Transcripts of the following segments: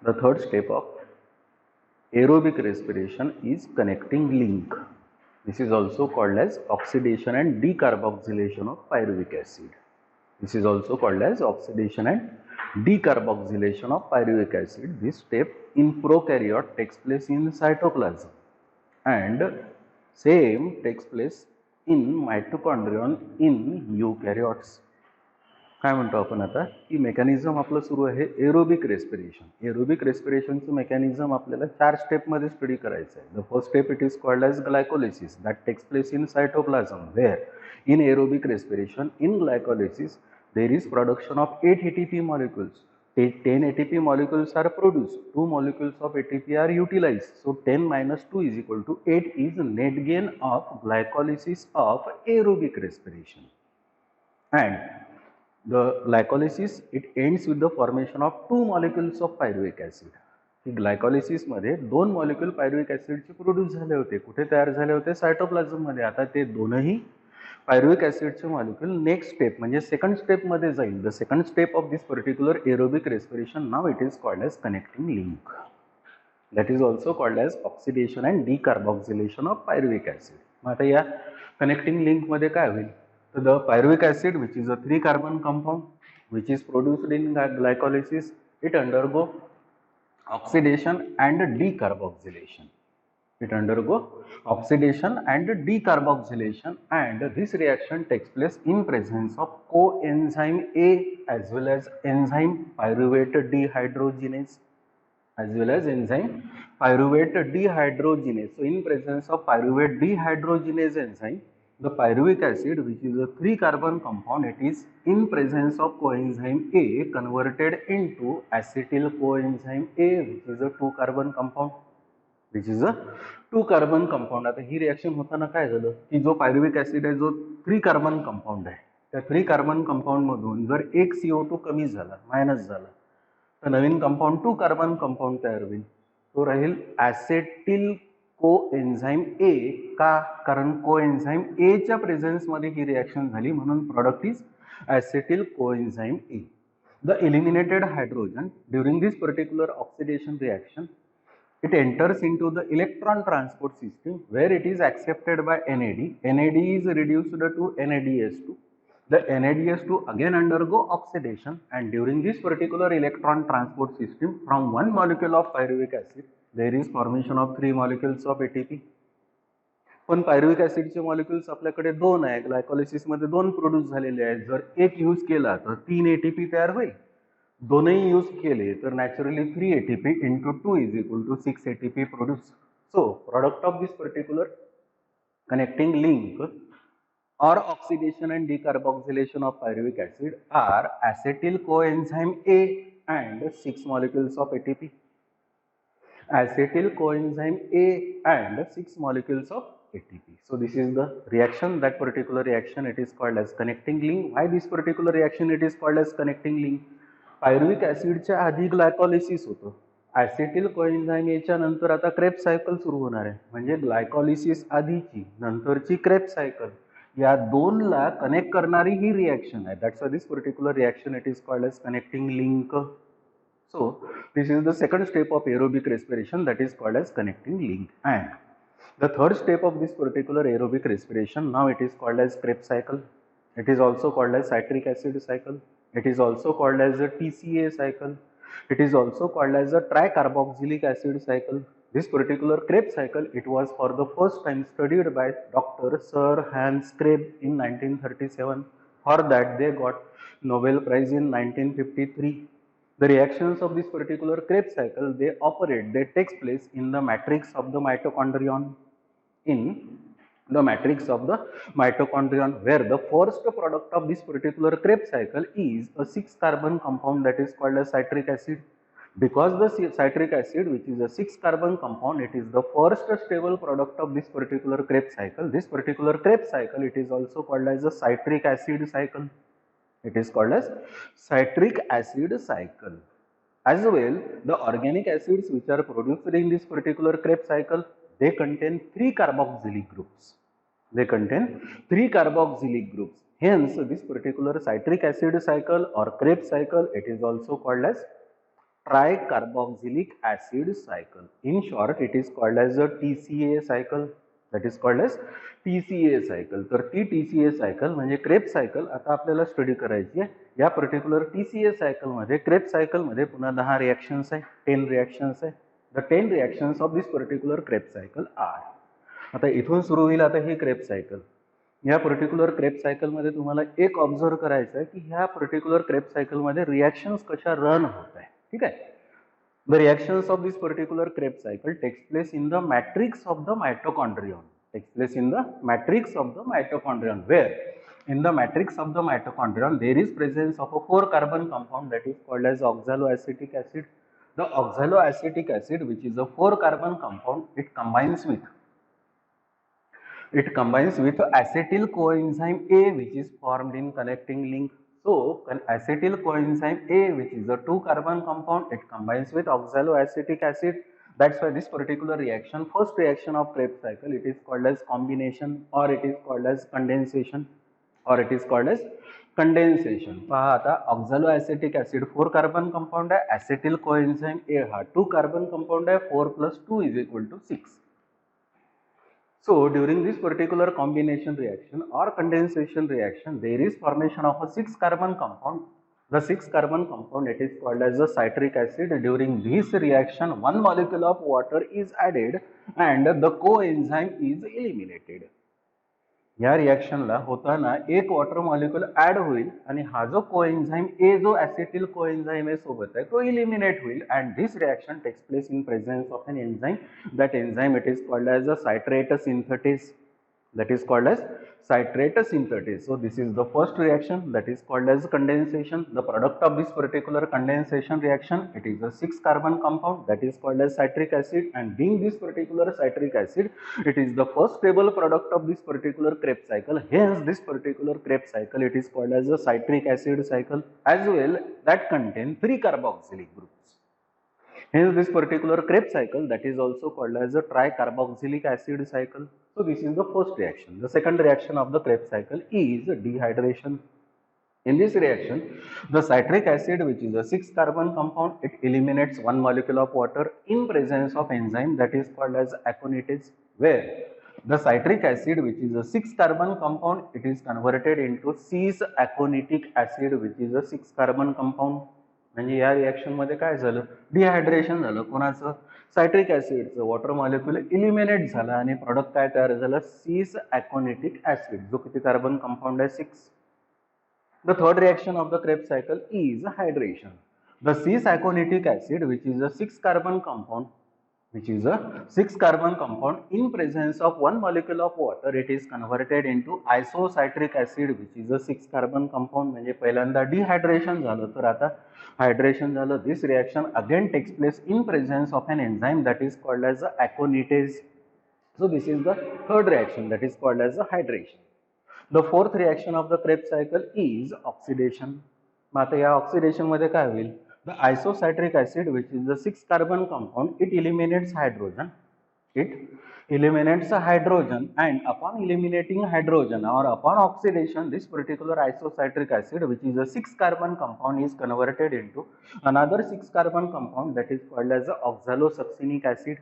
The third step of aerobic respiration is connecting link. This is also called as oxidation and decarboxylation of pyruvic acid. This is also called as oxidation and decarboxylation of pyruvic acid. This step in prokaryote takes place in cytoplasm and same takes place in mitochondrion in eukaryotes. काय म्हणतो आपण आता की mechanism आपलं सुरू आहे aerobic respiration. Aerobic रेस्पिरेशनचं mechanism आपल्याला 4 स्टेपमध्ये स्टडी करायचं आहे. The first step it is called as glycolysis that takes place in cytoplasm where in aerobic respiration in glycolysis there is production of 8 ATP molecules. 10 ATP molecules are produced. 2 molecules of ATP are utilized. So 10 minus 2 is equal to 8 is net gain of glycolysis of aerobic respiration. And the glycolysis it ends with the formation of 2 molecules of pyruvic acid. ही ग्लायकॉलिसिस मध्ये 2 molecule pyruvic ॲसिडचे produce झाले होते. कुठे तयार झाले होते? Cytoplasm मध्ये. आता ते दोनही पायरुविक ॲसिडचे मॉलिक्यूल नेक्स्ट स्टेप म्हणजे सेकंड स्टेप मध्ये जाईल. The second step of this particular aerobic respiration नाव it is called as connecting link. That is also called as oxidation and decarboxylation of pyruvic acid. मग आता या connecting link मध्ये काय होईल? तर the pyruvic acid which is a 3 carbon compound which is produced in glycolysis it undergo oxidation and decarboxylation. It undergo oxidation and decarboxylation, and this reaction takes place in presence of coenzyme A as well as enzyme pyruvate dehydrogenase So in presence of pyruvate dehydrogenase enzyme, the pyruvic acid which is a 3 carbon compound, it is in presence of coenzyme A converted into acetyl coenzyme A which is a 2 carbon compound. आता ही reaction होताना काय झालं की जो pyruvic acid आहे जो 3 carbon compound आहे त्या 3 कार्बन कंपाऊंड मधून जर एक CO2 कमी झाला मायनस झाला तर नवीन कंपाऊंड 2 कार्बन कंपाऊंड तयार होईल. तो राहील ॲसेटिल कोएन्झाइम ए. का? कारण कोएन्झाइम ए च्या प्रेझेन्स मध्ये ही रिएक्शन झाली म्हणून product is acetyl coenzyme A. The eliminated hydrogen during this particular oxidation reaction it enters into the electron transport system where it is accepted by NAD. NAD is reduced to NADS2. The NADS2 again undergo oxidation, and during this particular electron transport system from one molecule of pyruvic acid there is formation of 3 molecules of ATP. पण pyruvic ॲसिडचे molecules आपल्याकडे 2 आहे. Glycolysis मध्ये 2 produce झालेले आहेत. जर एक use केला तर 3 ATP तयार होईल. दोनही यूज केले तर naturally 3 ATP into 2 is equal to 6 ATP produced. So product of this particular connecting link or oxidation and decarboxylation of pyruvic acid are acetyl coenzyme A and 6 molecules of ATP. Acetyl coenzyme A and 6 molecules of ATP. So this is the reaction. That particular reaction it is called as connecting link. Why this particular reaction it is called as connecting link? Pyruvic ॲसिडच्या आधी glycolysis होतं. ॲसेटिल कोएन्झाइम एच्या नंतर आता crab cycle सुरू होणार आहे. म्हणजे ग्लायकॉलिसिस आधीची नंतरची क्रेब सायकल या दोनला कनेक्ट करणारी ही रिएक्शन आहे. That's this particular reaction it is called as connecting link. So this is the second step of aerobic respiration that is called as connecting link. And the third step of this particular aerobic respiration now it is called as Krebs cycle. It is also called as citric acid cycle. It is also called as a TCA cycle. It is also called as a tricarboxylic acid cycle. This particular Krebs cycle it was for the first time studied by Dr. Sir Hans Krebs in 1937. For that they got Nobel Prize in 1953. The reactions of this particular Krebs cycle they takes place in the matrix of the mitochondrion. In the matrix of the mitochondrion where the first product of this particular Krebs cycle is a 6 carbon compound that is called as citric acid. Because the citric acid which is a 6 carbon compound it is the first stable product of this particular Krebs cycle. This particular Krebs cycle it is also called as a citric acid cycle. It is called as citric acid cycle. As well, the organic acids which are produced in this particular Krebs cycle they contain 3 carboxylic groups. Hence, this particular citric acid cycle or Krebs cycle, it is also called as tricarboxylic acid cycle. In short, it is called as a TCA cycle. That is called as TCA cycle. तर ती TCA cycle म्हणजे Kreb cycle आता आपल्याला study करायची आहे. या particular TCA cycle मध्ये Kreb cycle मध्ये पुन्हा 10 रिएक्शन्स आहे, 10 रिएक्शन्स आहे. The 10 reactions of this particular Kreb cycle are. आता इथून सुरू होईल आता ही क्रेब सायकल. या पर्टिक्युलर क्रेब सायकल मध्ये तुम्हाला एक ऑब्झर्व करायचं आहे की ह्या पर्टिक्युलर क्रेब सायकल मध्ये रिएक्शन्स कशा रन होत आहे. ठीक आहे. The reactions of this particular Krebs cycle takes place in the matrix of the mitochondrion. Takes place in the matrix of the mitochondrion. Where in the matrix of the mitochondrion there is presence of a 4-carbon compound that is called as oxaloacetic acid. The oxaloacetic acid, which is a 4-carbon compound, it combines with acetyl coenzyme A, which is formed in connecting link. So, acetyl coenzyme A, which is a 2-carbon compound, it combines with oxaloacetic acid. That's why this particular reaction, first reaction of Krebs cycle, it is called as combination, or it is called as condensation, पहा आता oxaloacetic acid 4-carbon compound आहे, acetyl coenzyme A हा 2-carbon compound आहे, 4 plus 2 is equal to 6. So during this particular combination reaction or condensation reaction, there is formation of a 6-carbon compound. The 6-carbon compound, it is called as a citric acid. During this reaction, one molecule of water is added and the coenzyme is eliminated. या रिएक्शनला होताना एक water molecule add होईल आणि हा जो कोएन्झाइम ए जो ऍसिटिल कोएन्झाइम ए सोबत आहे तो इलिमिनेट होईल and this reaction takes place in presence of an enzyme. That enzyme it is called as a citrate synthase. That is called as citrate synthase. So this is the first reaction, that is called as condensation. The product of this particular condensation reaction, it is a 6-carbon compound that is called as citric acid, and being this particular citric acid, it is the first stable product of this particular Krebs cycle. Hence this particular Krebs cycle, it is called as a citric acid cycle, as well that contain 3 carboxylic groups. Hence this particular Krebs cycle, that is also called as a tricarboxylic acid cycle. So this is the first reaction. The second reaction of the Krebs cycle is dehydration. In this reaction, the citric acid, which is a 6-carbon compound, it eliminates one molecule of water in presence of enzyme that is called as aconitase, where the citric acid, which is a 6-carbon compound, it is converted into cis-aconitic acid, which is a 6-carbon compound. म्हणजे या reaction मध्ये काय झालं, dehydration झालं कोणाचं, citric ऍसिडचं. Water molecule eliminate झाला आणि product काय तयार झालं, सिस ॲकोनिटिक ऍसिड, जो किती कार्बन कंपाऊंड आहे, 6. The third reaction of the Krebs cycle is hydration. The cis-aconitic acid, which is a 6-carbon compound, in presence of one molecule of water, it is converted into isocitric acid, which is a 6-carbon compound. म्हणजे पहिल्यांदा dehydration झालं तर आता hydration झालं. This reaction again takes place in presence of an enzyme that is called as aconitase. So this is the third reaction, that is called as hydration. The fourth reaction of the Krebs cycle is oxidation. मग आता या oxidation मध्ये काय होईल, the isocitric acid, which is the 6-carbon compound, it eliminates hydrogen. And upon eliminating hydrogen or upon oxidation, this particular isocitric acid, which is a 6-carbon compound, is converted into another 6-carbon compound that is called as oxalosuccinic acid.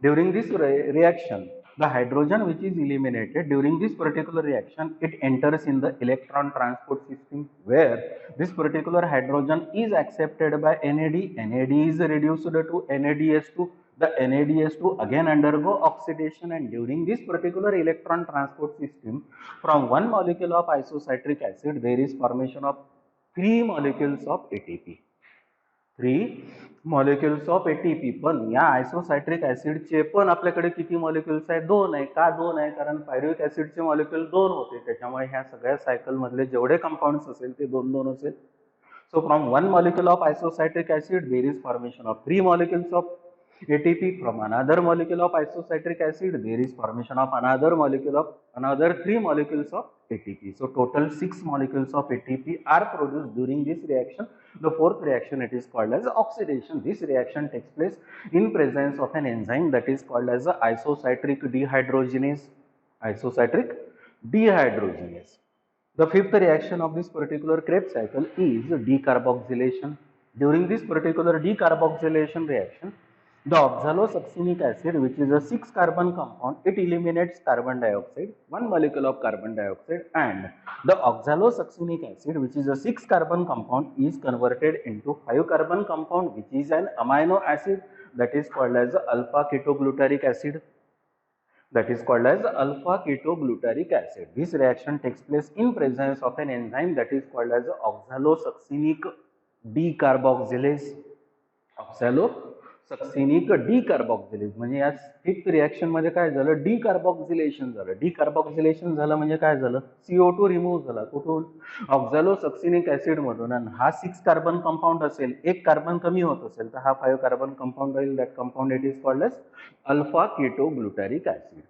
During this reaction, the hydrogen which is eliminated during this particular reaction, it enters in the electron transport system, where this particular hydrogen is accepted by NAD. NAD is reduced to NADH2. The NADH2 again undergo oxidation, and during this particular electron transport system, from one molecule of isocitric acid, there is formation of 3 molecules of ATP. 3 molecules of ATP. पण या आयसोसायट्रिक ऍसिडचे पण आपल्याकडे किती molecules आहेत, 2 आहे. का 2 आहे, कारण पायरुविक ऍसिडचे मॉलिक्युल 2 होते, त्याच्यामुळे ह्या सगळ्या सायकल मधले जेवढे कंपाऊंड्स असेल ते 2 असेल. So from one molecule of isocitric acid there is formation of 3 molecules of ATP. From another molecule of isocytric acid, there is formation of another 3 molecules of ATP. So total 6 molecules of ATP are produced during this reaction. The fourth reaction, it is called as oxidation. This reaction takes place in presence of an enzyme that is called as isocytric dehydrogenase. The fifth reaction of this particular Krebs cycle is decarboxylation. During this particular decarboxylation reaction, the oxalosuccinic acid, which is a 6-carbon compound, it eliminates carbon dioxide, one molecule of carbon dioxide, and the oxalosuccinic acid, which is a 6-carbon compound, is converted into 5-carbon compound, which is an amino acid, that is called as alpha ketoglutaric acid. That is called as alpha ketoglutaric acid. This reaction takes place in presence of an enzyme that is called as oxalosuccinic decarboxylase. ऑक्सॅलोसक्सिनिक डिकार्बॉक्सिलेज म्हणजे या fifth reaction मध्ये काय झालं, डिकार्बॉक्सिलेशन झालं. डिकार्बॉक्सिलेशन झालं म्हणजे काय झालं, CO2 रिमूव्ह झाला कुठून, ऑक्सॅलोसक्सिनिक ऍसिड मधून. आणि हा 6-कार्बन कंपाऊंड असेल, एक कार्बन कमी होत असेल तर हा 5-कार्बन कंपाऊंड राहील. That compound it is called as alpha ketoglutaric acid.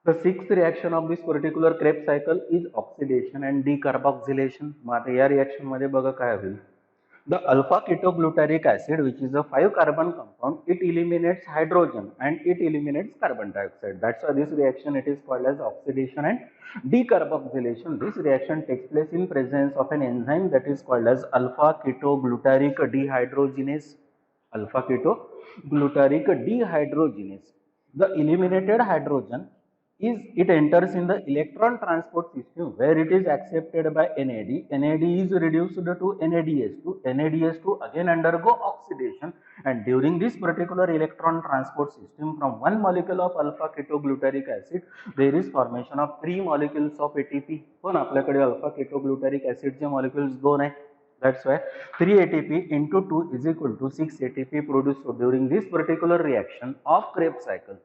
The sixth reaction of this particular Krebs cycle is oxidation and decarboxylation. मग आता या रिएक्शन मध्ये बघा काय होईल. The alpha ketoglutaric acid, which is a 5-carbon compound, it eliminates hydrogen and it eliminates carbon dioxide. That's why this reaction it is called as oxidation and decarboxylation. This reaction takes place in presence of an enzyme that is called as alpha ketoglutaric dehydrogenase. Alpha ketoglutaric dehydrogenase. The eliminated hydrogen it enters in the electron transport system where it is accepted by NAD. NAD is reduced to NADH2. NADH2 again undergo oxidation, and during this particular electron transport system, from one molecule of alpha ketoglutaric acid there is formation of 3 molecules of ATP. पण आपल्याकडे alpha ketoglutaric acid चे molecules 2 आहे. That's why 3 ATP into 2 is equal to 6 ATP produced. So during this particular reaction of Krebs cycle,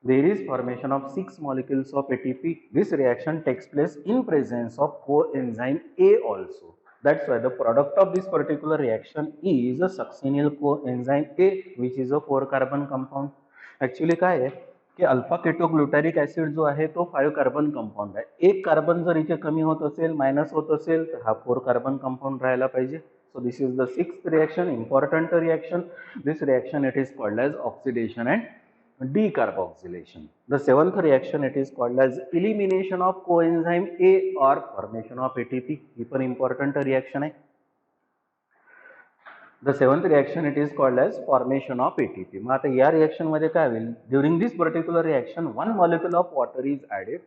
there is formation of 6 molecules of ATP. This reaction takes place in presence of coenzyme A also. That's why the product of this particular reaction is a succinyl coenzyme A, which is a 4-carbon compound. Actually काय आहे की alpha ketoglutaric acid जो आहे तो 5-कार्बन compound आहे. एक carbon जर इथे कमी होत असेल, मायनस होत असेल, तर हा 4-कार्बन कंपाऊंड राहायला पाहिजे. So this is the sixth reaction, important reaction. This reaction it is called as oxidation and decarboxylation. The seventh reaction it is called as elimination of coenzyme A or formation of ATP. ही पण important reaction आहे. The seventh reaction it is called as formation of ATP. मग आता या reaction मध्ये काय होईल, during this particular reaction one molecule of water is added.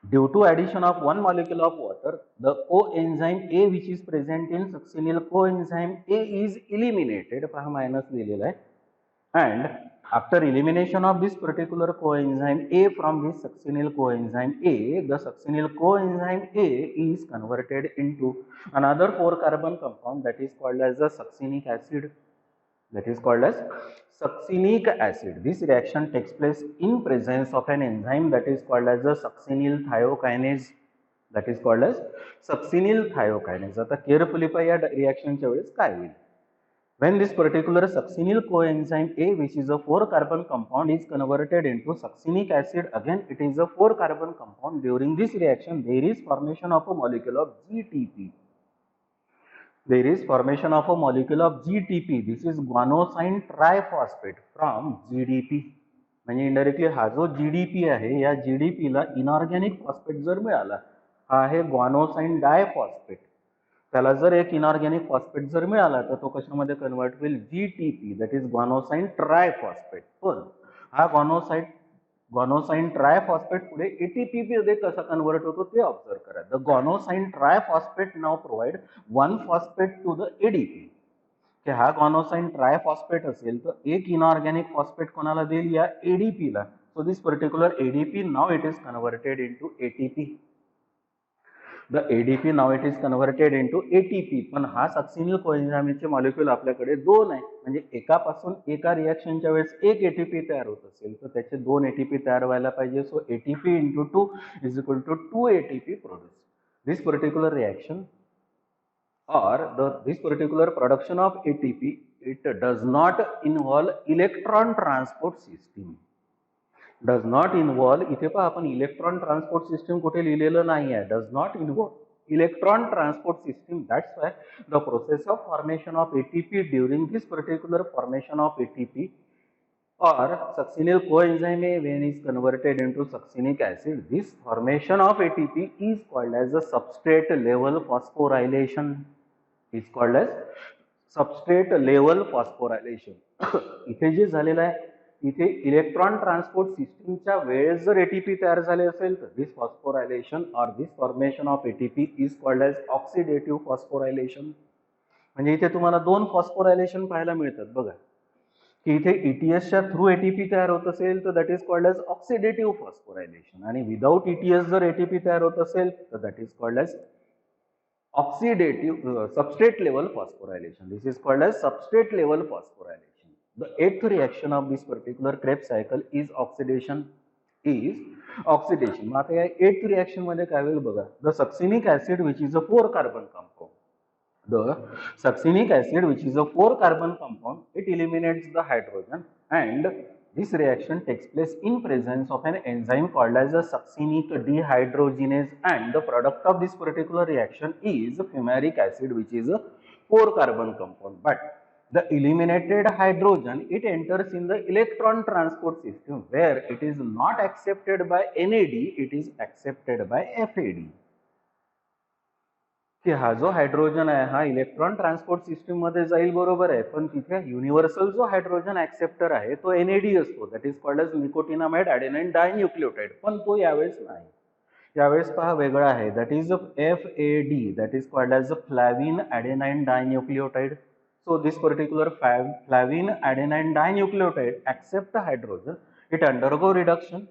Due to addition of one molecule of water, the coenzyme A which is present in succinyl coenzyme A is eliminated. पहा minus लिहिलेला आहे. And after elimination of this particular coenzyme A from this succinyl coenzyme A, the succinyl coenzyme A is converted into another 4-carbon compound that is called as the succinic acid. That is called as succinic acid. This reaction takes place in presence of an enzyme that is called as the succinyl thiokinase. That is called as succinyl thiokinase. आता carefully पहा या reaction च्या वेळेस काय होईल. When this particular succinyl coenzyme A, which is a 4-carbon compound, is converted into succinic acid, again it is a 4-carbon compound. During this reaction, there is formation of a molecule of GTP. There is formation of a molecule of GTP. This is guanosine triphosphate from GDP. म्हणजे indirectly हा जो GDP आहे, या GDP ला inorganic phosphate जर मिळाला, हा आहे guanosine diphosphate. त्याला जर एक इनऑर्गॅनिक फॉस्फेट जर मिळाला तर तो कशामध्ये कन्वर्ट होईल, GTP, that is guanosine triphosphate. पण हा ग्वानोसाइन ट्रायफॉस्फेट पुढे एटीपी मध्ये कसा कन्वर्ट होतो ते ऑब्झर्व करा. The guanosine triphosphate now provide 1 phosphate to the ADP. की हा ग्वानोसाइन ट्रायफॉस्फेट असेल तर एक इनऑर्गॅनिक फॉस्फेट कोणाला देईल, या एडीपी ला. So this particular ADP now it is converted into ATP. The ADP now it is converted into ATP. पण हा सक्सिनिल कोएन्झाइमचे मॉलिक्यूल आपल्याकडे 2 आहे. म्हणजे एकापासून एका रिएक्शनच्या वेळेस एक ATP तयार होत असेल तर त्याचे 2 ATP तयार व्हायला पाहिजे. सो ATP into 2 is equal to 2 ATP produced. This particular reaction or this particular production of ATP, it does not involve electron transport system. Does not involve, इथे पहा आपण इलेक्ट्रॉन ट्रान्सपोर्ट सिस्टम कुठे लिहिलेलं नाही आहे. Does not involve electron transport system. That's why the process of formation of ATP during this particular formation of ATP or succinyl coenzyme A when is converted into succinic acid, this formation of ATP is called as a substrate level phosphorylation. Is called as substrate level phosphorylation. इथे जे झालेलं आहे, इथे electron transport सिस्टीमच्या वेळेस जर ATP तयार झाले असेल तर this phosphorylation or this formation of ATP is called as oxidative phosphorylation. म्हणजे इथे तुम्हाला दोन फॉस्फोरायलेशन पाहायला मिळतात बघा, की इथे ईटीएसच्या थ्रू एटीपी तयार होत असेल तर that is called as oxidative phosphorylation, आणि विदाउट ईटीएस जर एटीपी तयार होत असेल तर that is called as oxidative substrate level phosphorylation. This is called as substrate level phosphorylation. The eighth reaction of this particular Krebs cycle is oxidation. मग आता या eighth reaction मध्ये काय होईल बघा. The succinic acid which is a 4 carbon compound. The succinic acid which is a 4 carbon compound, it eliminates the hydrogen, and this reaction takes place in presence of an enzyme called as a succinic dehydrogenase, and the product of this particular reaction is fumaric acid which is a 4 carbon compound. But the eliminated hydrogen, it enters in the electron transport system where it is not accepted by NAD, it is accepted by FAD. की हा जो hydrogen आहे हा electron transport system मध्ये जाईल, बरोबर आहे, पण तिथे युनिव्हर्सल जो हायड्रोजन ऍक्सेप्टर आहे तो NAD असतो, that is called as nicotinamide adenine dinucleotide. पण तो यावेळेस नाही, यावेळेस पहा वेगळा आहे, that is FAD, that is called as flavin adenine dinucleotide. So this particular flavin adenine dinucleotide accept hydrogen, it undergo reduction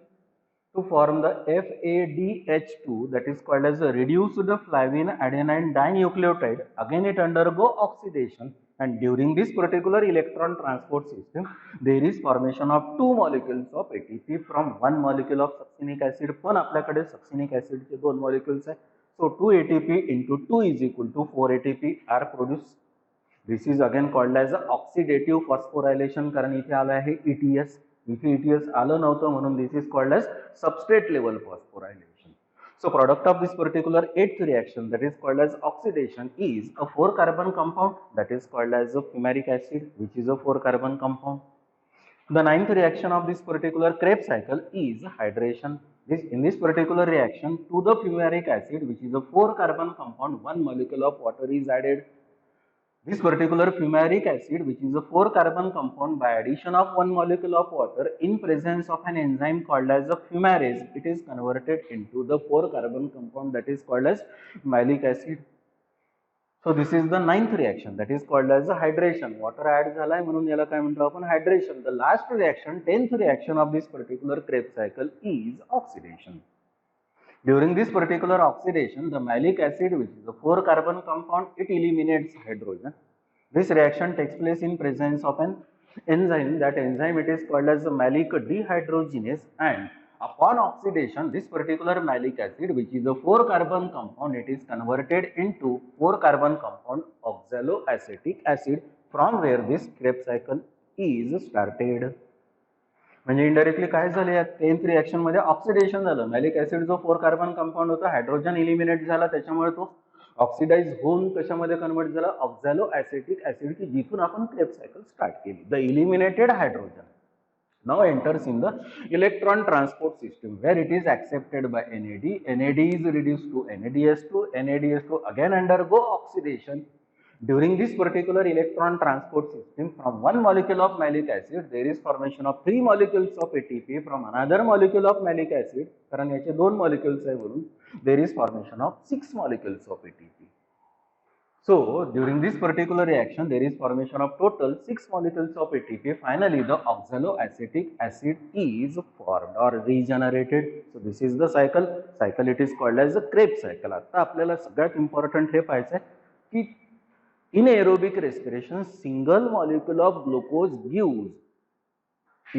to form the FADH2, that is called as a reduced flavin adenine dinucleotide. Again it undergo oxidation, and during this particular electron transport system there is formation of two molecules of ATP from one molecule of succinic acid. पण आपल्याकडे succinic acid चे दोन molecules आहे, so 2 ATP into 2 is equal to 4 ATP are produced. This is again called as oxidative phosphorylation, कारण इथे आलं आहे ETS, इथे ETS आलं नव्हतं म्हणून this is called as substrate level phosphorylation. So product of this particular eighth reaction, that is called as oxidation, is a 4 carbon compound that is called as a fumaric acid, which is a 4 carbon compound. The ninth reaction of this particular Krebs cycle is hydration. In this particular reaction, to the fumaric acid, which is a 4 carbon compound, one molecule of water is added. This particular fumaric acid, which is a 4 carbon compound, by addition of one molecule of water in presence of an enzyme called as a fumarase, it is converted into the 4 carbon compound that is called as malic acid. So this is the ninth reaction, that is called as a hydration. Water add झालाय म्हणून याला काय म्हणतो आपण, hydration. The last reaction, 10th reaction of this particular Krebs cycle is oxidation. During this particular oxidation, the malic acid, which is a 4 carbon compound, it eliminates hydrogen. This reaction takes place in presence of an enzyme. That enzyme, it is called as the malic dehydrogenase, and upon oxidation, this particular malic acid, which is a 4 carbon compound, it is converted into 4 carbon compound oxaloacetic acid, from where this Krebs cycle is started. म्हणजे indirectly काय झालं, या 10th reaction मध्ये oxidation झालं. Malic acid जो 4 carbon compound होता, hydrogen eliminate झाला, त्याच्यामुळे तो ऑक्सिडाइज होऊन कशामध्ये कन्वर्ट झाला, ऑक्झॅलो ऍसिटिक ऍसिड, की जिथून आपण क्रेब्स सायकल स्टार्ट केली. The eliminated hydrogen now enters in the electron transport system where it is accepted by NAD. NAD is reduced to NADS2. NADS2 again undergo oxidation. During this particular electron transport system, from one molecule of malic acid there is formation of 3 molecules of ATP, from another molecule of malic acid, कारण याचे 2 molecules आहे म्हणून, there is formation of 6 molecules of ATP. So during this particular reaction there is formation of total 6 molecules of ATP. Finally the oxaloacetic acid is formed or regenerated. So this is the cycle. It is called as the Krebs cycle. आता आपल्याला सगळ्यात important हे पाहायचं आहे की in aerobic respiration single molecule of glucose gives,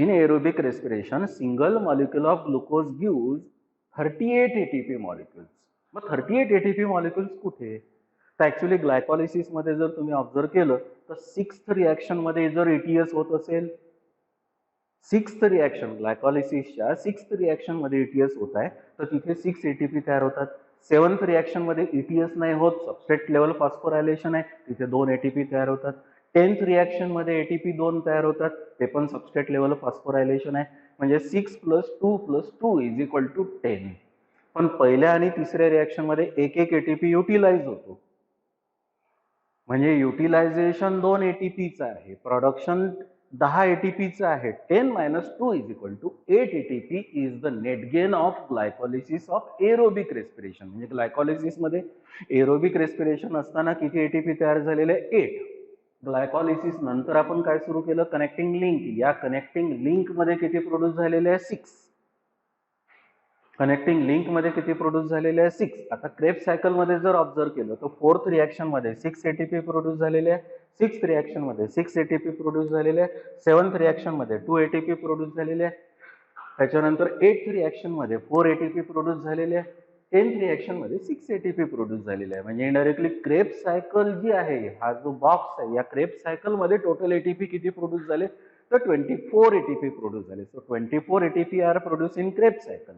in aerobic respiration single molecule of glucose gives 38 ATP molecules. Mug 38 ATP molecules कुठे? तर actually ग्लायकॉलिसिस मध्ये जर तुम्ही ऑब्झर्व केलं तर 6th रिएक्शन मध्ये जर ETS होत असेल, 6th रिएक्शन ग्लायकॉलिसिसच्या 6th रिएक्शन मध्ये ETS होत आहे तर तिथे 6 ATP तयार होतात. 7th रिएक्शन मध्ये ETS नाही होत, सबस्ट्रेट लेवल फॉस्फोरायलेशन आहे, तिथे 2 ATP तयार होतात. 10th रिएक्शन मध्ये ATP 2 तयार होतात, ते पण सबस्ट्रेट लेवल फॉस्फोरायलेशन आहे, म्हणजे 6 + 2 + 2 = 10. पण पहिल्या आणि तिसऱ्या रिएक्शन मध्ये एक ATP युटिलाइज होतो. म्हणजे युटिलायझेशन 2 एटीपीचं आहे, प्रोडक्शन 10 एटीपीचं आहे. 10 - 2 = 8 ATP is the net gain of glycolysis of aerobic respiration. म्हणजे ग्लायकोलिसिसमध्ये एरोबिक रेस्पिरेशन असताना किती एटीपी तयार झालेले? 8. ग्लायकोलिसिस नंतर आपण काय सुरू केलं? Connecting link. या कनेक्टिंग लिंक मध्ये किती प्रोड्यूस झालेले आहे? 6. कनेक्टिंग लिंक मध्ये किती प्रोड्यूस झालेले आहे? 6. आता क्रेब्स सायकल मध्ये जर ऑब्झर्व केलं तर 4th रिएक्शन मध्ये 6 एटीपी प्रोड्यूस झालेले आहे. 6th रिएक्शन मध्ये 6 एटीपी प्रोड्यूस झालेले आहे. 7th रिएक्शन मध्ये 2 एटीपी प्रोड्यूस झालेले आहे. त्याच्यानंतर 8th रिएक्शन मध्ये 4 एटीपी प्रोड्यूस झालेले आहे. 10th रिएक्शन मध्ये 6 एटीपी प्रोड्यूस झालेले आहे. म्हणजे इनडायरेक्टली क्रेब्स सायकल जी आहे, हा जो बॉक्स आहे, या क्रेब्स सायकल मध्ये टोटल एटीपी किती प्रोड्यूस झाले? तर 24 एटीपी प्रोड्यूस झाले. So 24 ATP are produce in Krebs cycle.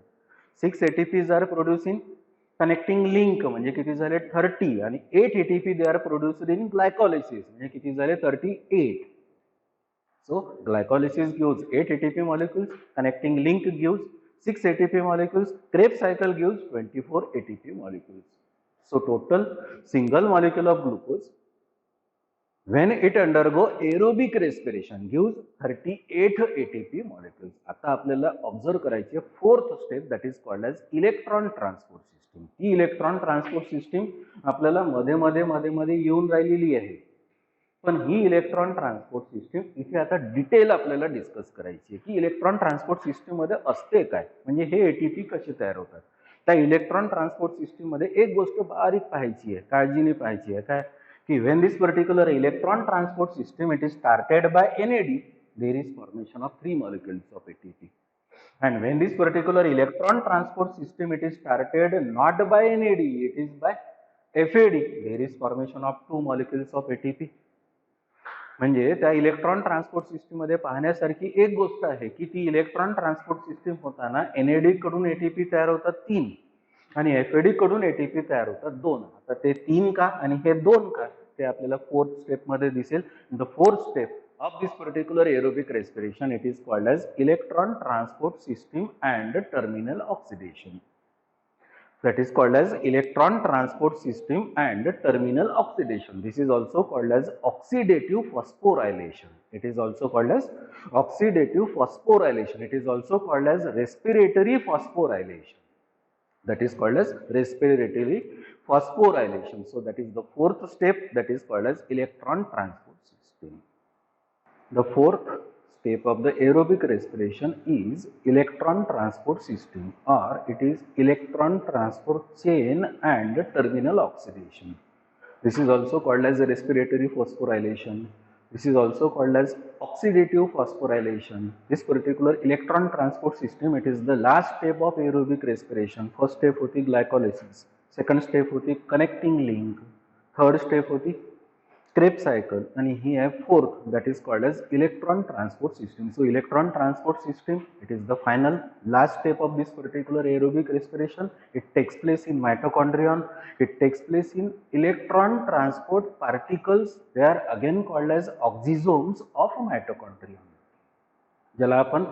6 ATPs are produced in connecting link म्हणजे किती झाले? 30. आणि 8 ATP they are produced in glycolysis म्हणजे किती झाले? 38. So glycolysis gives 8 ATP molecules, connecting link gives 6 ATP molecules, Krebs cycle gives 24 ATP molecules. So total single molecule of glucose when it undergo aerobic respiration gives 38 ATP molecules. आता आपल्याला observe करायची fourth step, that is called as electron transport system. ही electron transport system आपल्याला मध्ये येऊन राहिलेली आहे. पण ही इलेक्ट्रॉन ट्रान्सपोर्ट सिस्टीम इथे आता डिटेल आपल्याला डिस्कस करायची आहे की इलेक्ट्रॉन ट्रान्सपोर्ट सिस्टीम मध्ये असते काय, म्हणजे हे एटीपी कसे तयार होतात. त्या इलेक्ट्रॉन ट्रान्सपोर्ट सिस्टीम मध्ये एक गोष्ट बारीक पाहायची आहे, काळजीने पाहायची आहे. काय की when this particular electron transport system it is started by NAD, there is formation of 3 molecules of ATP. And when this particular electron transport system it is started not by NAD, it is by FAD, there is formation of 2 molecules of ATP. म्हणजे त्या electron transport system मध्ये पाहण्यासारखी एक गोष्ट आहे की ती electron transport system होताना NAD कडून एटीपी तयार होतात 3 आणि FAD कडून एटीपी तयार होतात 2. आता ते 3 का आणि हे 2 का ते आपल्याला फोर्थ स्टेप मध्ये दिसेल. The fourth step of this particular aerobic respiration it is called as electron transport system and terminal oxidation. That is called as electron transport system and terminal oxidation. This is also called as oxidative phosphorylation. It is also called as oxidative phosphorylation. It is also called as respiratory phosphorylation. That is called as respiratory phosphorylation. So that is the fourth step, that is called as electron transport system. The fourth step of the aerobic respiration is electron transport system, or it is electron transport chain and terminal oxidation. This is also called as respiratory phosphorylation. This is also called as oxidative phosphorylation. This particular electron transport system, it is the last step of aerobic respiration. First step होती glycolysis, second step होती connecting link, third step होती Krebs cycle, and he have fourth, that is called as electron transport system. So electron transport system, it is the final last step of this particular aerobic respiration. It takes place in mitochondrion. It takes place in electron transport particles. They are again called as oxysomes of mitochondrion. ज्याला आपण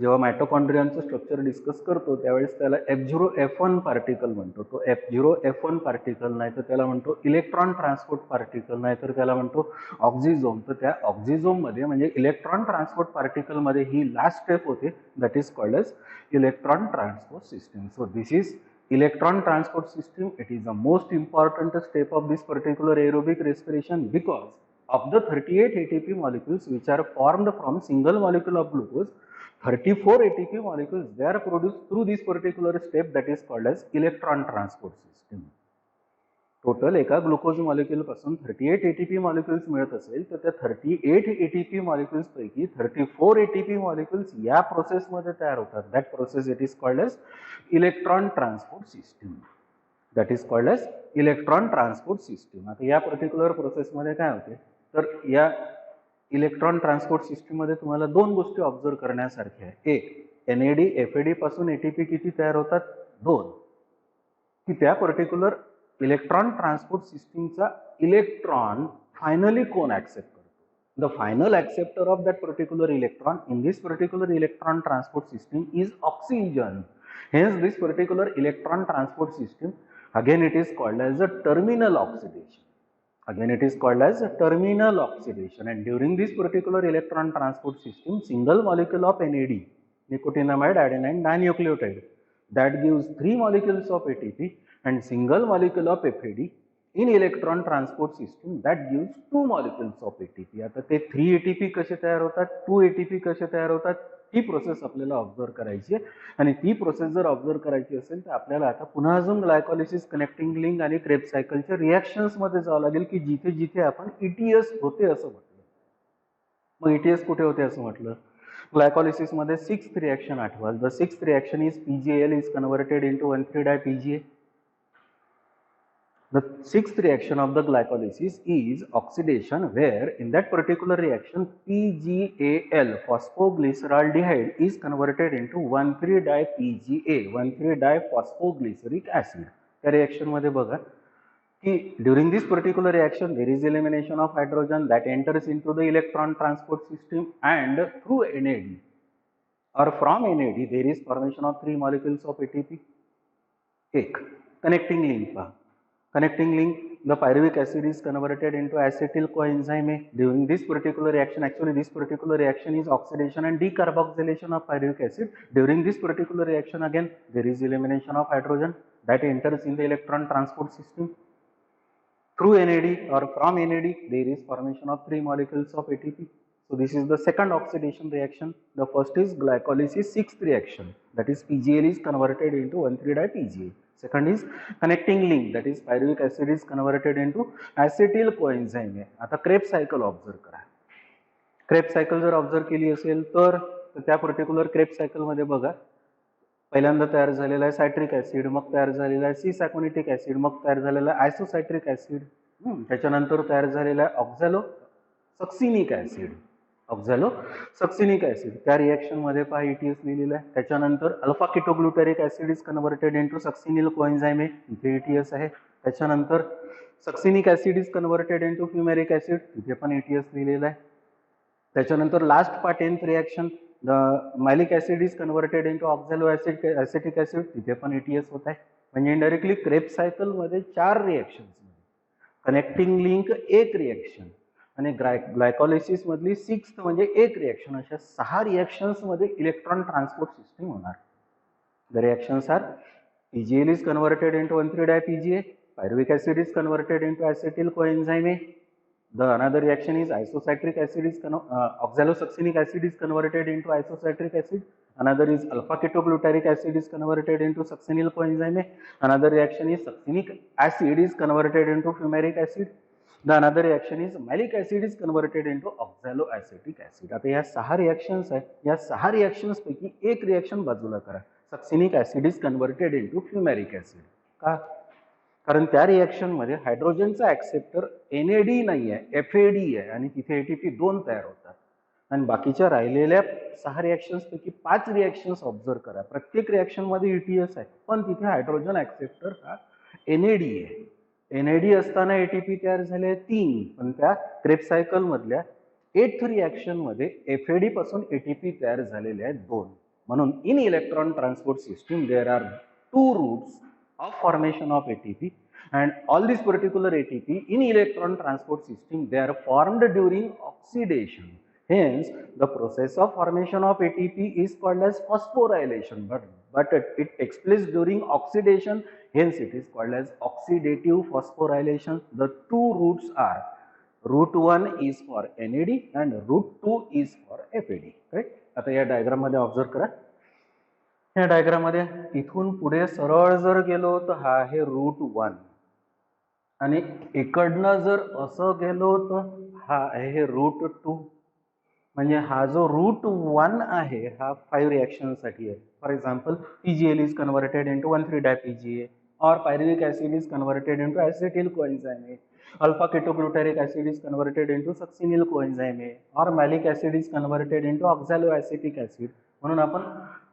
जेव्हा मायटोकॉन्ड्रियाचं structure discuss करतो त्यावेळेस त्याला F0F1 particle म्हणतो. तो F0F1 particle नाही तर त्याला म्हणतो इलेक्ट्रॉन ट्रान्सपोर्ट पार्टिकल, नाही तर त्याला म्हणतो ऑक्झिझोम. तर त्या ऑक्झिझोम मध्ये म्हणजे इलेक्ट्रॉन ट्रान्सपोर्ट पार्टिकल मध्ये ही लास्ट स्टेप होते, that is called as electron transport system. So this is electron transport system. It is the most important step of this particular aerobic respiration because of the 38 ATP molecules which are formed from single molecule of glucose, 34 ATP molecules they are produced through this particular step, that is called as electron transport system. Total एका glucose molecule पासून 38 ATP molecules मिळत असेल तर त्या 38 ATP molecules पैकी 34 ATP molecules या process मध्ये तयार होतात. That process it is called as electron transport system. That is called as electron transport system. आता या पर्टिक्युलर प्रोसेस मध्ये काय होते तर या इलेक्ट्रॉन ट्रान्सपोर्ट सिस्टम मध्ये तुम्हाला दोन गोष्टी ऑब्झर्व करण्यासारख्या आहे. एक, NAD FAD पासून ATP किती तयार होतात? 2. की त्या पर्टिक्युलर इलेक्ट्रॉन ट्रान्सपोर्ट सिस्टीमचा इलेक्ट्रॉन फायनली कोण ऍक्सेप्ट करतो? The final acceptor of that particular electron in this particular electron transport system is oxygen. Hence this particular electron transport system again it is called as a terminal oxidation. Again, it is called as terminal oxidation, and during this particular electron transport system, single molecule of NAD, nicotinamide adenine dinucleotide, that gives 3 molecules of ATP, and single molecule of FAD in electron transport system that gives 2 molecules of ATP. आता ते 3 ATP कसे तयार होतात, 2 ATP कसे तयार होतात, ती process आपल्याला ऑब्झर्व करायची आहे. आणि ती प्रोसेस जर ऑब्झर्व करायची असेल तर आपल्याला आता पुन्हा अजून ग्लायकोलिसिस, कनेक्टिंग लिंक आणि क्रेब्स सायकलच्या रिॲक्शन्स मध्ये जावं लागेल की जिथे जिथे आपण ETS होते असं म्हटलं. मग ETS कुठे होते असं म्हटलं, ग्लायकोलिसिस मध्ये 6th रिॲक्शन आठवाल. The 6th reaction is PgAl is converted into 1,3-DiPGA. The 6th reaction of the glycolysis is oxidation, where in that particular reaction PgAl, phosphoglyceraldehyde, is converted into 1,3-DiPGA, 1,3-diphosphoglyceric acid. त्या reaction मध्ये बघा की during this particular reaction there is elimination of hydrogen that enters into the electron transport system, and through NAD or from NAD there is formation of 3 molecules of ATP. एक connecting link पहा. Connecting link, the pyruvic acid is converted into acetyl coenzyme A. During this particular reaction, actually this particular reaction is oxidation and decarboxylation of pyruvic acid. During this particular reaction, again there is elimination of hydrogen that enters in the electron transport system. Through NAD or from NAD, there is formation of 3 molecules of ATP. So this is the second oxidation reaction. The first is glycolysis 6th reaction, that is PgAl is converted into 1,3-DiPGA. Second is connecting link, that is pyruvic acid is converted into acetyl coenzyme A. आता Krebs cycle observe करा. Krebs cycle जर observe केली असेल तर त्या particular Krebs cycle मध्ये बघा, पहिल्यांदा तयार झालेला आहे सायट्रिक ऍसिड, मग तयार झालेला आहे सी सॅकोनिटिक ऍसिड, मग तयार झालेला आहे आयसोसायट्रिक ऍसिड, त्याच्यानंतर तयार झालेला आहे oxalosuccinic acid. Oxalosuccinic acid त्या रिएक्शन मध्ये पहा ETS लिहिलेला आहे. त्याच्यानंतर alpha ketoglutaric acid is converted into succinyl coenzyme A, इथे ETS आहे. त्याच्यानंतर succinic acid is converted into fumaric acid, इथे पण ETS लिहिलेला आहे. त्याच्यानंतर last part 10th reaction, the malic acid is converted into oxaloacetic acid, तिथे पण ETS होत आहे. म्हणजे इनडायरेक्टली क्रेब्स सायकल मध्ये 4 रिएक्शन्स, कनेक्टिंग लिंक 1 रिएक्शन आणि ग्लायकोलिसिस मधली 6th म्हणजे 1 रिएक्शन, अशा 6 रिएक्शन्स मध्ये इलेक्ट्रॉन ट्रान्सपोर्ट सिस्टम होणार. The reactions are PgAl is converted into 1,3-DiPGA, pyruvic acid is converted into acetyl coenzyme A. The another reaction is isocytric acid is oxalosuccinic acid is converted into isocytric acid. Another is alpha ketoglutaric acid is converted into succinyl coenzyme A. Another reaction is succinic acid is converted into fumaric acid. The another reaction is malic acid is converted into oxaloacetic acid. आता या 6 reactions आहेत. या 6 reactions पैकी एक reaction बाजूला करा. Succinic acid is converted into fumaric acid. का? कारण त्या रिएक्शन मध्ये हायड्रोजनचा ऍक्सेप्टर NAD नाही आहे, FAD आहे आणि तिथे ATP 2 तयार होतात. आणि बाकीच्या राहिलेल्या 6 रिएक्शन्स पैकी 5 रिएक्शन्स ऑब्झर्व करा. प्रत्येक रिएक्शन मध्ये ETS आहे, पण तिथे हायड्रोजन ऍक्सेप्टर हा NAD आहे. NAD असताना ATP तयार झाले 3, पण त्या क्रेब्स सायकल मधल्या 8th रिएक्शन मध्ये FAD पासून ATP तयार झालेले आहेत 2. म्हणून in electron transport system there are 2 routes of formation of ATP, and all these particular ATP in electron transport system, they are formed during oxidation. Hence the process of formation of ATP is called as phosphorylation, but it takes place during oxidation, hence it is called as oxidative phosphorylation. The 2 routes are, route 1 is for NAD and route 2 is for FAD. Right? आता या diagram मध्ये observe करा. या diagram मध्ये इथून पुढे सरळ जर गेलो तर हा आहे रूट 1 आणि इकडनं जर असं गेलो तर हा आहे रूट 2. म्हणजे हा जो रूट 1 आहे हा 5 रिएक्शन साठी आहे. For example PgAl is converted into 1,3-DiPGA or pyruvic acid is converted into acetyl coenzyme A, alpha ketoglutaric acid is converted into succinyl coenzyme A, or malic acid is converted into oxaloacetic acid. म्हणून आपण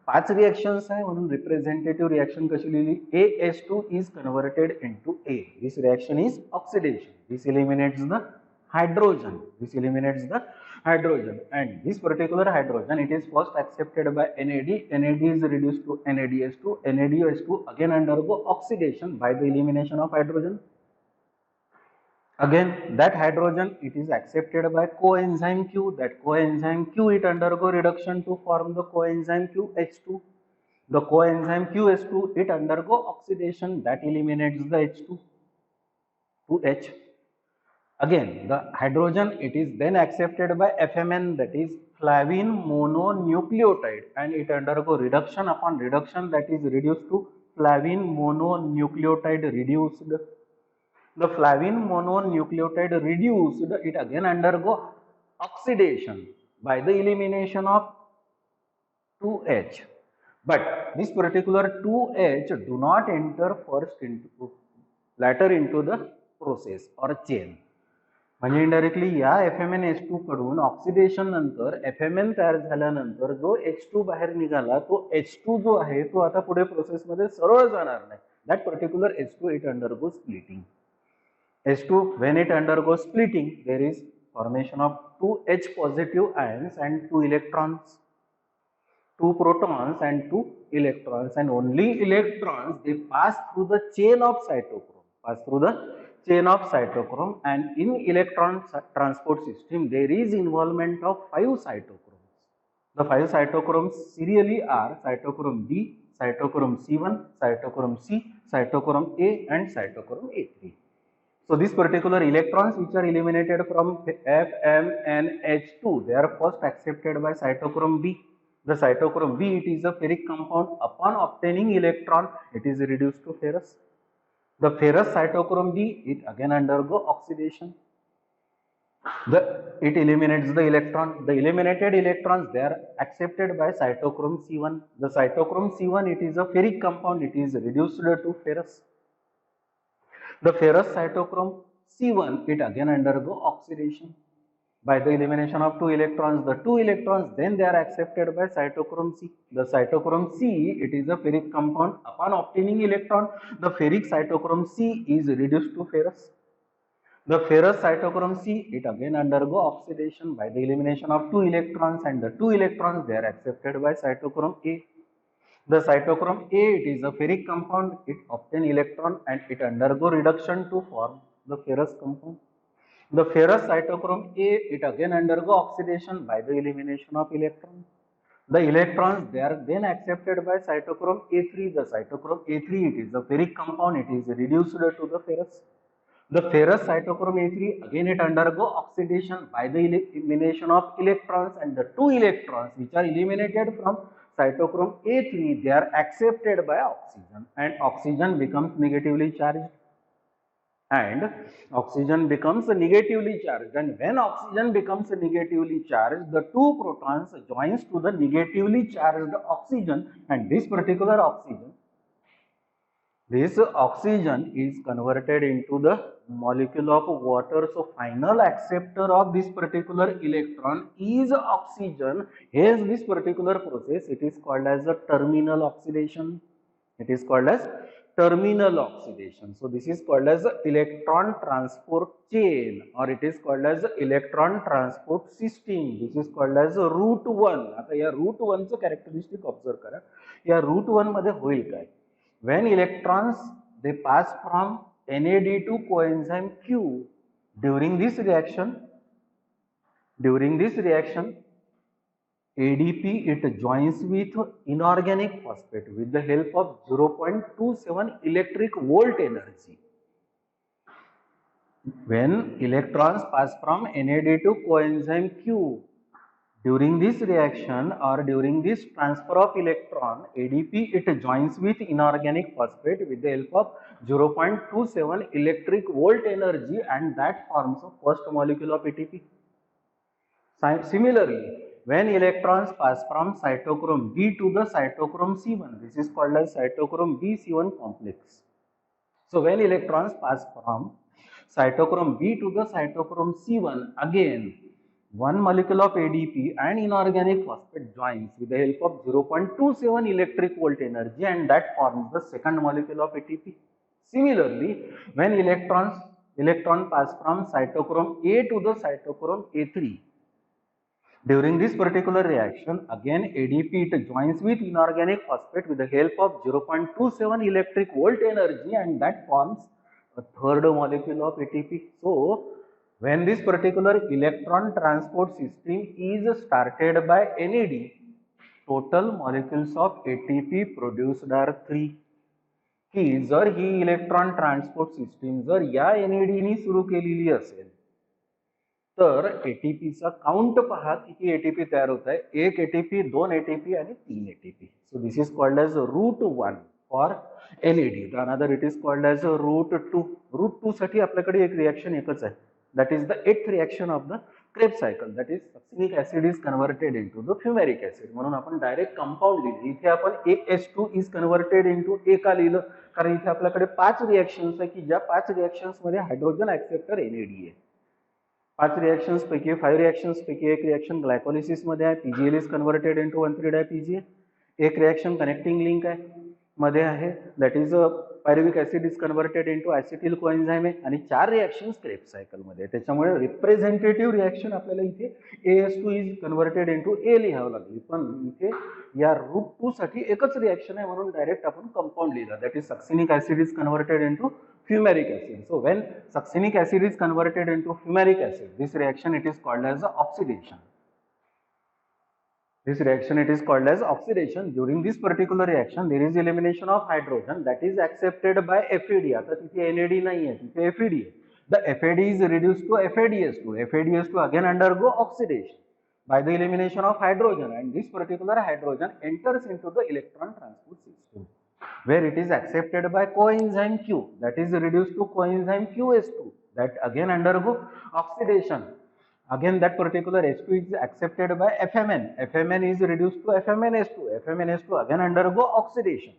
5 reactions आहे म्हणून representative reaction कशी लिहिली, AS2 is converted into A. This reaction is oxidation. This eliminates the hydrogen. This eliminates the hydrogen, and this particular hydrogen, it is first accepted by NAD. NAD is reduced to NADS2. NADS2 again undergo oxidation by the elimination of hydrogen. Again, that hydrogen, it is accepted by coenzyme Q. That coenzyme Q, it undergo reduction to form the coenzyme QH2. The coenzyme QH2, it undergo oxidation that eliminates the H2 to H. Again, the hydrogen, it is then accepted by FMN, that is flavine mononucleotide, and it undergo reduction. Upon reduction, that is reduced to flavine mononucleotide reduced. The flavine mononucleotide reduced, it again undergo oxidation by the elimination of 2H. But this particular 2H do not enter later into the process or chain. म्हणजे indirectly या FMnH2 कडून oxidation नंतर FMn तयार झाल्यानंतर जो H2 बाहेर निघाला तो H2 जो आहे तो आता पुढे प्रोसेसमध्ये सरळ जाणार नाही. That particular H2 it undergo splitting. H2 when it undergoes splitting, there is formation of 2 H positive ions and 2 electrons, 2 protons and 2 electrons, and only electrons they pass through the chain of cytochrome, and in electron transport system there is involvement of 5 cytochromes. The 5 cytochromes serially are cytochrome B, cytochrome C1, cytochrome C, cytochrome A, and cytochrome A3. So these particular electrons which are eliminated from FMnH2, they are first accepted by cytochrome B. The cytochrome B, it is a ferric compound. Upon obtaining electron, it is reduced to ferrous. The ferrous cytochrome B, it again undergo oxidation. It eliminates the electron. The eliminated electrons, they are accepted by cytochrome C1. The cytochrome C1, it is a ferric compound. It is reduced to ferrous. The ferrous cytochrome C1, it again undergo oxidation by the elimination of 2 electrons. The 2 electrons, then they are accepted by cytochrome C. The cytochrome C, it is a ferric compound. Upon obtaining electron, the ferric cytochrome C is reduced to ferrous. The ferrous cytochrome C, it again undergo oxidation by the elimination of 2 electrons, and the 2 electrons, they are accepted by cytochrome A. The cytochrome A, it is a ferric compound. It obtains electron and it undergo reduction to form the ferrous compound. The ferrous cytochrome A, it again undergo oxidation by the elimination of electrons. The electrons, they are then accepted by cytochrome A3. The cytochrome A3, it is a ferric compound. It is reduced to the ferrous. The ferrous cytochrome A3, again it undergo oxidation by the elimination of electrons, and the 2 electrons which are eliminated from cytochrome A3, they are accepted by oxygen, and oxygen becomes negatively charged. And oxygen becomes negatively charged, and when oxygen becomes negatively charged, the 2 protons joins to the negatively charged oxygen, and this particular oxygen, this oxygen is converted into the molecule of water. So final acceptor of this particular electron is oxygen. Hence this particular process, it is called as a terminal oxidation. It is called as terminal oxidation. So this is called as electron transport chain, or it is called as electron transport system. This is called as route 1. आता या route 1 चं characteristic observe करा. या route 1 मध्ये होईल काय? When electrons they pass from NAD to coenzyme Q, during this reaction, ADP it joins with inorganic phosphate with the help of 0.27 electric volt energy. When electrons pass from NAD to coenzyme Q, during this reaction or during this transfer of electron, ADP it joins with inorganic phosphate with the help of 0.27 electric volt energy, and that forms the first molecule of ATP. Similarly, when electrons pass from cytochrome B to the cytochrome C1, this is called as cytochrome B-C1 complex. So when electrons pass from cytochrome B to the cytochrome C1, again one molecule of ADP and inorganic phosphate joins with the help of 0.27 electric volt energy, and that forms the second molecule of ATP. Similarly, when electron pass from cytochrome A to the cytochrome A3, during this particular reaction, again ADP it joins with inorganic phosphate with the help of 0.27 electric volt energy, and that forms a third molecule of ATP. So when this particular electron transport system is started by NAD, total molecules of ATP produced are 3. की जर ही electron transport system जर या NAD सुरू केलेली असेल तर एटीपीचा count पहा किती एटीपी तयार होत आहे. 1 एटीपी, 2 एटीपी आणि 3 ATP. So this is called as route 1 for NAD. Another it is called as route 2. Route 2 साठी आपल्याकडे एक रिएक्शन एकच आहे. that is the 8th reaction of the Krebs cycle, that is succinic acid is converted into the fumaric acid. म्हणून आपण direct compound लिहिले. इथे आपण AS2 is converted into A का लिहिलं कारण इथे आपल्याकडे 5 रिएक्शन्स आहे की ज्या 5 रिएक्शन्स मध्ये हायड्रोजन ऍक्सेप्टर NAD आहे. 5 रिएक्शन्स पैकी 5 रिएक्शन्स पैकी एक रिएक्शन ग्लायकोलिसिस मध्ये आहे, PGL is converted into 1,3-DiPGA. एक रिएक्शन कनेक्टिंग लिंक आहे मध्ये आहे, दॅट इज pyruvic acid is converted into acetyl coenzyme आहे आणि 4 रिएक्शन्स क्रेब्स सायकल मध्ये. त्याच्यामुळे रिप्रेझेंटेटिव्ह रिएक्शन आपल्याला इथे AS2 is converted into A लिहावं लागली. पण इथे या रूट 2 साठी एकच रिएक्शन आहे म्हणून डायरेक्ट आपण कंपाऊंड लिहिला, that is succinic acid is converted into fumaric acid. So when succinic acid is converted into fumaric acid, this reaction it is called as oxidation. This reaction it is called as oxidation. During this particular reaction there is elimination of hydrogen that is accepted by FAD. आता तिथे NAD नहीं है, तिथे FAD है. The FAD is reduced to FADS2. FADS2 again undergo oxidation by the elimination of hydrogen, and this particular hydrogen enters into the electron transport system where it is accepted by coenzyme Q, that is reduced to coenzyme QS2, that again undergo oxidation. Again that particular H2 is accepted by FMN. FMN is reduced to FMNS2. FMNS2 again undergo oxidation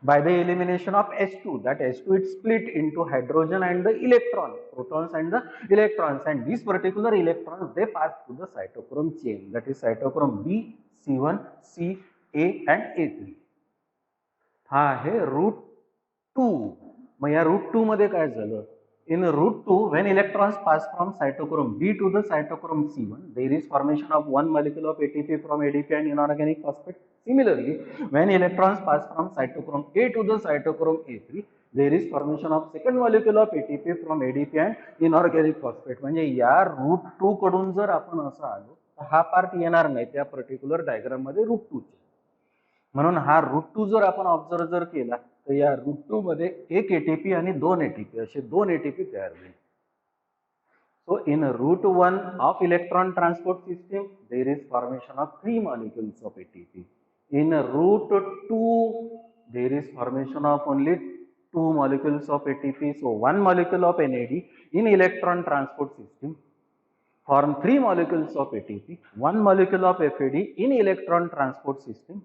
by the elimination of H2. That H2 is split into hydrogen and the electron, protons and the electrons, and these particular electrons they pass through the cytochrome chain, that is cytochrome B, C1, C, A and A3. हा आहे root 2. मग या root 2 मध्ये काय झालं? In root 2, when electrons pass from cytochrome B to the cytochrome C1, there is formation of one molecule of ATP from ADP and inorganic phosphate. Similarly, when electrons pass from cytochrome A to the cytochrome A3, there is formation of second molecule of ATP from ADP and inorganic phosphate. म्हणजे या root 2 कडून जर आपण असं आलो तर हा part येणार नाही त्या पर्टिक्युलर डायग्राम मध्ये रूट 2 चे. म्हणून हा रूट 2 जर आपण ऑब्झर्व जर केला तर या रूट 2 मध्ये एक एटीपी आणि 2 एटीपी असे 2 एटीपी तयार होईल. So in route 1 of electron transport system there is formation of 3 molecules of ATP. In route 2 there is formation of only 2 molecules of ATP. So 1 molecule of NAD in electron transport system form 3 molecules of ATP. 1 molecule of FAD in electron transport system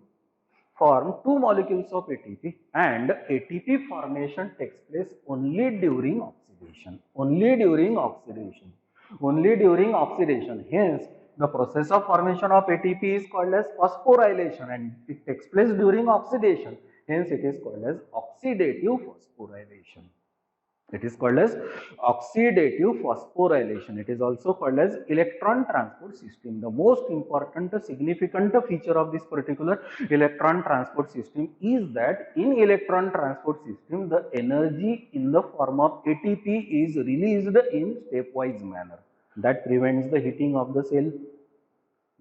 form 2 molecules of ATP, and ATP formation takes place only during oxidation. Only during oxidation. Only during oxidation. Hence, the process of formation of ATP is called as phosphorylation, and it takes place during oxidation. Hence, it is called as oxidative phosphorylation. It is called as oxidative phosphorylation. It is also called as electron transport system. The most important significant feature of this particular electron transport system is that in electron transport system the energy in the form of ATP is released in stepwise manner. That prevents the heating of the cell.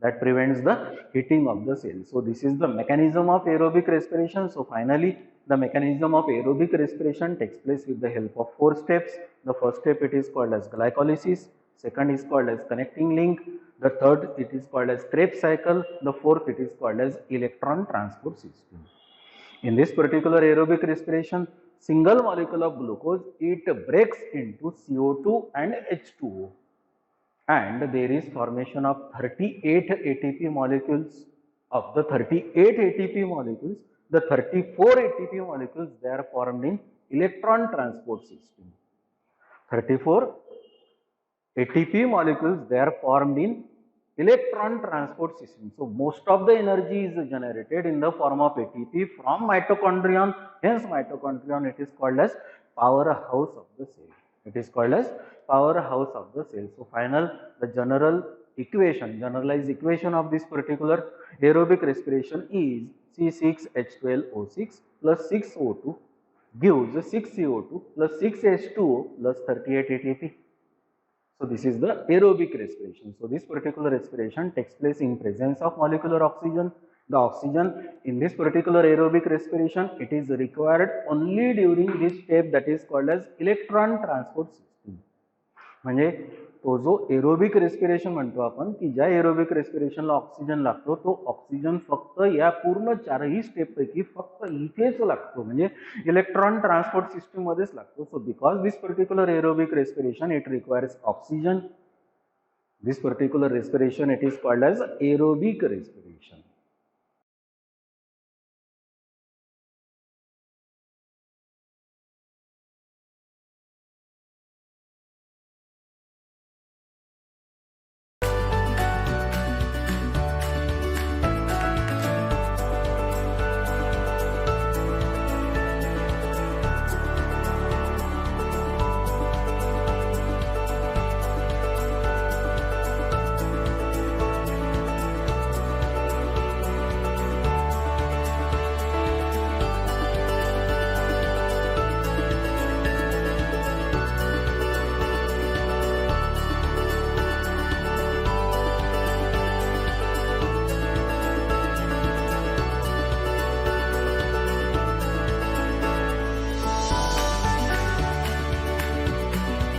That prevents the heating of the cell. So this is the mechanism of aerobic respiration. So finally the mechanism of aerobic respiration takes place with the help of 4 steps. The first step it is called as glycolysis, second is called as connecting link, the third it is called as Krebs cycle, the fourth it is called as electron transport system. In this particular aerobic respiration, single molecule of glucose it breaks into CO2 and H2O, and there is formation of 38 ATP molecules. Of the 38 ATP molecules, the 34 ATP molecules they are formed in electron transport system. 34 ATP molecules they are formed in electron transport system. So most of the energy is generated in the form of ATP from mitochondrion. Hence mitochondrion it is called as powerhouse of the cell. It is called as powerhouse of the cell. So final the generalized equation of this particular aerobic respiration is C6H12O6 plus 6O2. gives 6 CO2 plus 6 H2O plus 38 ATP. So this is the aerobic respiration. So this particular respiration takes place in presence of molecular oxygen. The oxygen in this particular aerobic respiration, it is required only during this step that is called as electron transport system. म्हणजे तो जो aerobic respiration म्हणतो आपण की ज्या aerobic रेस्पिरेशनला oxygen लागतो तो oxygen फक्त या पूर्ण चारही स्टेप पैकी फक्त इथेच लागतो म्हणजे इलेक्ट्रॉन ट्रान्सपोर्ट सिस्टम मध्येच लागतो. So because this particular aerobic respiration it requires oxygen, this particular respiration it is called as aerobic respiration.